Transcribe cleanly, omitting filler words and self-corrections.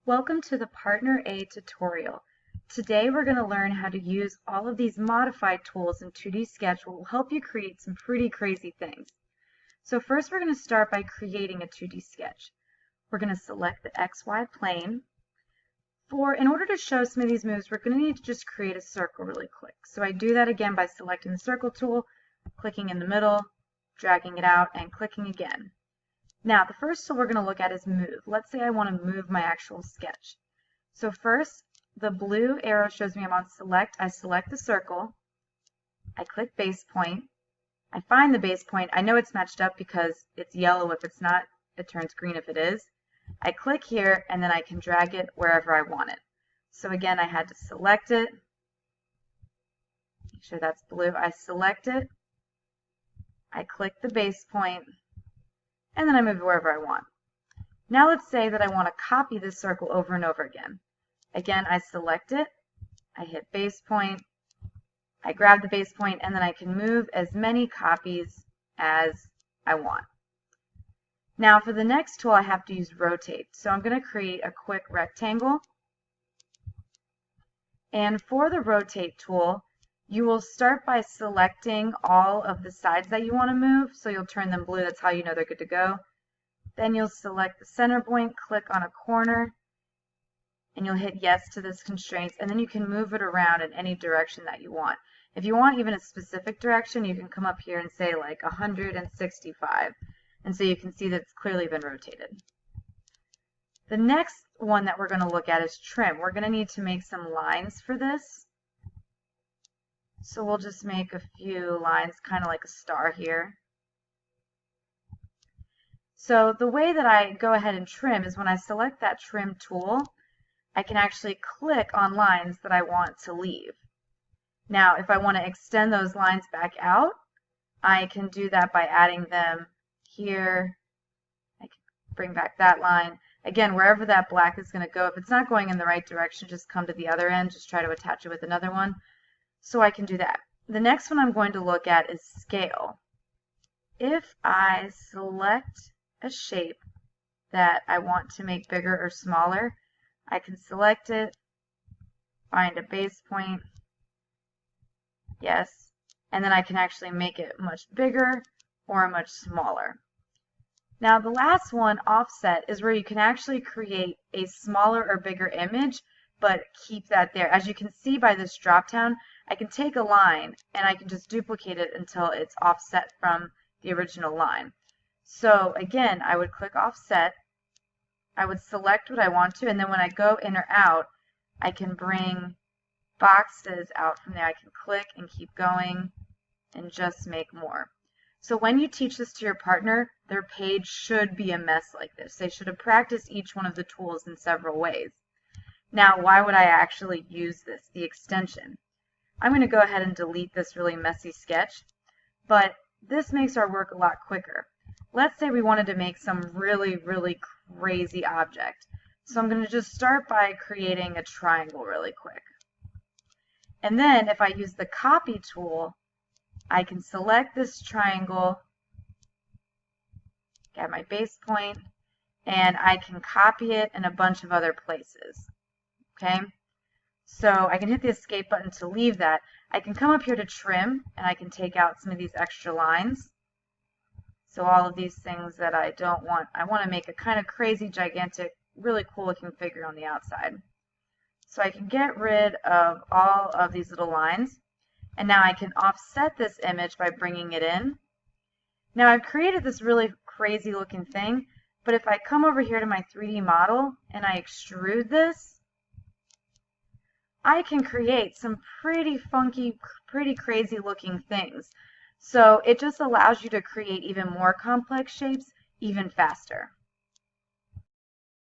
Welcome to the Partner A tutorial. Today we're going to learn how to use all of these modified tools in 2D Sketch, which will help you create some pretty crazy things. So first we're going to start by creating a 2D sketch. We're going to select the XY plane. In order to show some of these moves, we're going to need to just create a circle really quick. So I do that again by selecting the circle tool, clicking in the middle, dragging it out, and clicking again. Now, the first tool we're going to look at is move. Let's say I want to move my actual sketch. So first, the blue arrow shows me I'm on select. I select the circle. I click base point. I find the base point. I know it's matched up because it's yellow if it's not. It turns green if it is. I click here, and then I can drag it wherever I want it. So again, I had to select it. Make sure that's blue. I select it. I click the base point. And then I move it wherever I want. Now let's say that I want to copy this circle over and over again. Again, I select it, I hit base point, I grab the base point, and then I can move as many copies as I want. Now for the next tool, I have to use rotate. So I'm going to create a quick rectangle. And for the rotate tool, you will start by selecting all of the sides that you want to move. So you'll turn them blue. That's how you know they're good to go. Then you'll select the center point, click on a corner, and you'll hit yes to this constraint. And then you can move it around in any direction that you want. If you want even a specific direction, you can come up here and say like 165. And so you can see that it's clearly been rotated. The next one that we're going to look at is trim. We're going to need to make some lines for this. So we'll just make a few lines, kind of like a star here. So the way that I go ahead and trim is when I select that trim tool, I can actually click on lines that I want to leave. Now, if I want to extend those lines back out, I can do that by adding them here. I can bring back that line. Again, wherever that black is going to go, if it's not going in the right direction, just come to the other end, just try to attach it with another one. So I can do that. The next one I'm going to look at is scale. If I select a shape that I want to make bigger or smaller, I can select it, find a base point, yes, and then I can actually make it much bigger or much smaller. Now the last one, offset, is where you can actually create a smaller or bigger image, but keep that there. As you can see by this drop down, I can take a line and I can just duplicate it until it's offset from the original line. So again, I would click offset, I would select what I want to, and then when I go in or out, I can bring boxes out from there. I can click and keep going and just make more. So when you teach this to your partner, their page should be a mess like this. They should have practiced each one of the tools in several ways. Now, why would I actually use this, the extension? I'm going to go ahead and delete this really messy sketch, but this makes our work a lot quicker. Let's say we wanted to make some really, really crazy object. So I'm going to just start by creating a triangle really quick. And then if I use the copy tool, I can select this triangle, get my base point, and I can copy it in a bunch of other places. Okay? So I can hit the escape button to leave that. I can come up here to trim, and I can take out some of these extra lines. So all of these things that I don't want, I want to make a kind of crazy, gigantic, really cool looking figure on the outside. So I can get rid of all of these little lines. And now I can offset this image by bringing it in. Now I've created this really crazy looking thing, but if I come over here to my 3D model and I extrude this, I can create some pretty funky, pretty crazy looking things. So it just allows you to create even more complex shapes even faster.